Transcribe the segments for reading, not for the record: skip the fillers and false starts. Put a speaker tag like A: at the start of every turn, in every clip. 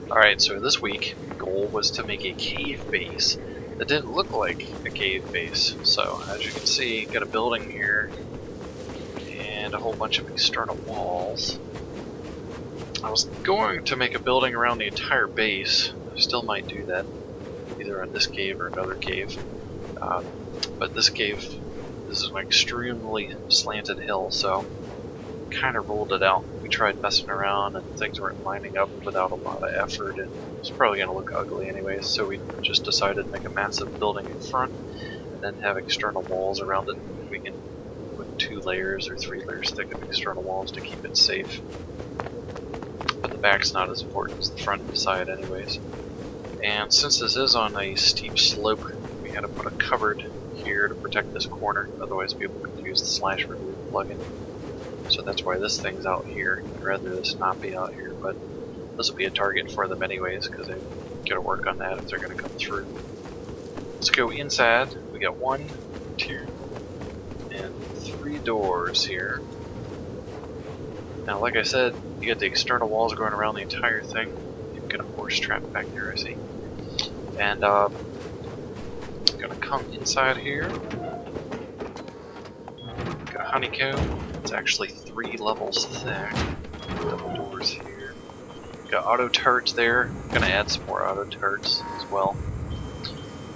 A: Alright, so this week, the goal was to make a cave base that didn't look like a cave base. So, as you can see, got a building here, and a whole bunch of external walls. I was going to make a building around the entire base. I still might do that, either on this cave or another cave. But this cave, this is an extremely slanted hill, so kind of ruled it out. We tried messing around and things weren't lining up without a lot of effort, and it's probably going to look ugly anyways, so we just decided to make a massive building in front and then have external walls around it. We can put 2 layers or 3 layers thick of external walls to keep it safe. But the back's not as important as the front and side anyways. And since this is on a steep slope, we had to put a cupboard here to protect this corner, otherwise people could use the slash remove plugin. So that's why this thing's out here. I'd rather this not be out here, but this will be a target for them anyways, because they gotta work on that if they're gonna come through. Let's go inside. We got 1, 2, and 3 doors here. Now, like I said, you got the external walls going around the entire thing. You've got a horse trap back there, I see. And I'm gonna come inside here. Got a honeycomb. It's actually 3 levels thick. Double doors here. Got auto turrets there. Gonna add some more auto turrets as well.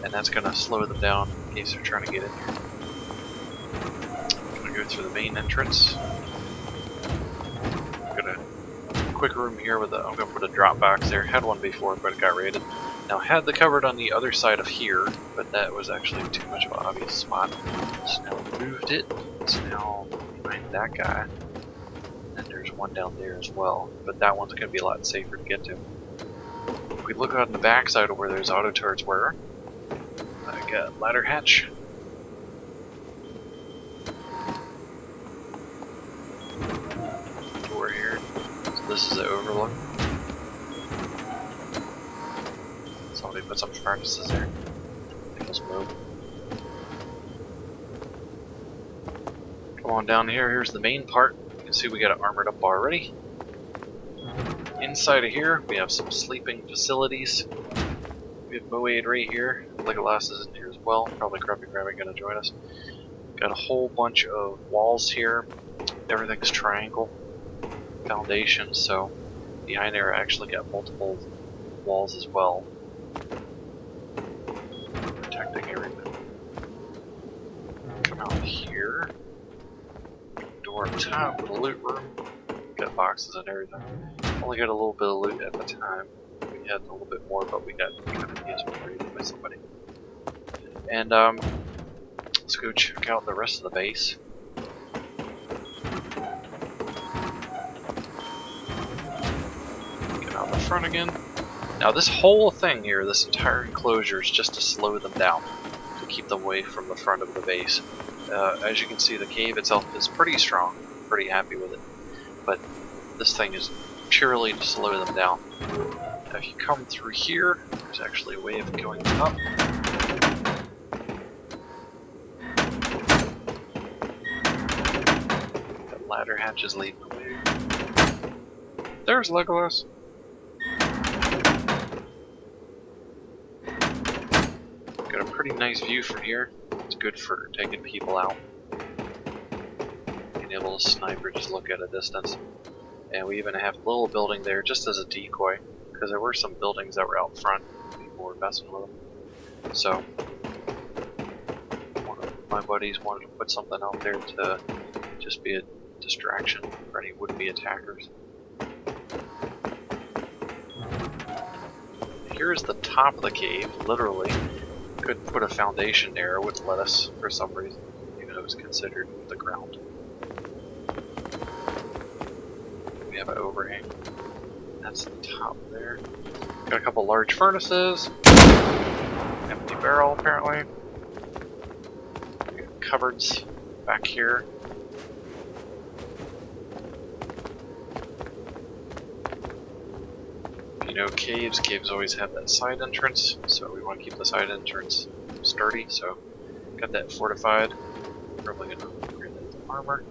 A: And that's gonna slow them down in case they're trying to get in here. Gonna go through the main entrance. Got a quick room here with I'm gonna put a drop box there. Had one before, but it got raided. Now had the cupboard on the other side of here, but that was actually too much of an obvious spot. So now we moved it. It's now behind that guy. And there's one down there as well, but that one's going to be a lot safer to get to. If we look on the back side of where there's auto turrets were, I got ladder hatch. Door here. So this is the overlook. Somebody put some furnaces there. I think those move. Come on down here. Here's the main part. You can see we got it armored up already. Inside of here, we have some sleeping facilities. We have Moade right here. Legolas is in here as well. Probably Grumpy Grandma gonna join us. Got a whole bunch of walls here. Everything's triangle foundation, so behind there I actually got multiple walls as well, protecting everything. Come out here. Door up top with a loot room. Got boxes and everything. Only got a little bit of loot at the time. We had a little bit more, but we got kind of raided by somebody. And let's go check out the rest of the base. Get out the front again. Now this whole thing here, this entire enclosure, is just to slow them down, to keep them away from the front of the base. As you can see, the cave itself is pretty strong. Pretty happy with it. But this thing is purely to slow them down. Now if you come through here, there's actually a way of going up. Got ladder hatches leading the way. There's Legolas. Got a pretty nice view from here. It's good for taking people out. Being able to snipe or just look at a distance. And we even have a little building there just as a decoy, because there were some buildings that were out front. People were messing with them. So, one of my buddies wanted to put something out there to just be a distraction for any would-be attackers. Here's the top of the cave, literally. Couldn't put a foundation there, it wouldn't let us for some reason, even though it was considered the ground. We have an overhang. That's the top there. Got a couple large furnaces. Empty barrel, apparently. We got cupboards back here. You know, caves always have that side entrance, so we want to keep the side entrance sturdy, so got that fortified. Probably gonna upgrade that to armor.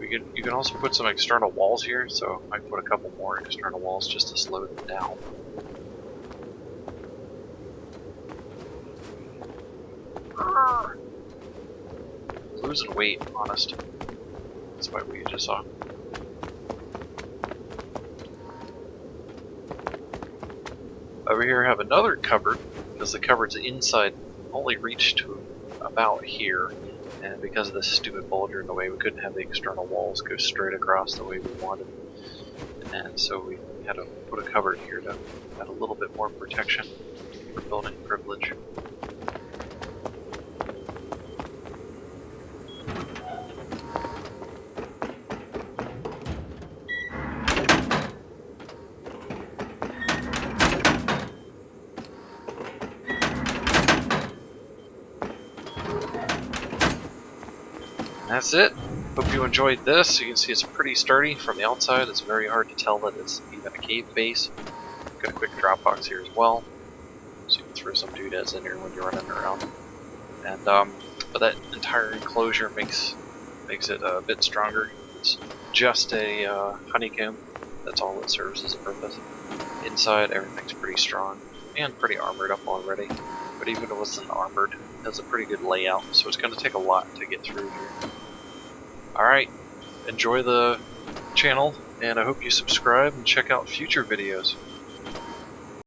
A: You can also put some external walls here, so I might put a couple more external walls just to slow them down. Losing weight, honest. Despite what you just saw. Over here I have another cupboard, because the cupboard's inside only reach to about here, and because of this stupid boulder in the way, we couldn't have the external walls go straight across the way we wanted. And so we had to put a cupboard here to add a little bit more protection for building privilege. That's it. Hope you enjoyed this. You can see it's pretty sturdy from the outside. It's very hard to tell that it's even a cave base. Got a quick drop box here as well, so you can throw some doodads in here when you're running around. And but that entire enclosure makes it a bit stronger. It's just a honeycomb. That's all it serves as a purpose. Inside, everything's pretty strong and pretty armored up already. But even if it wasn't armored, it has a pretty good layout, so it's going to take a lot to get through here. Alright, enjoy the channel, and I hope you subscribe and check out future videos.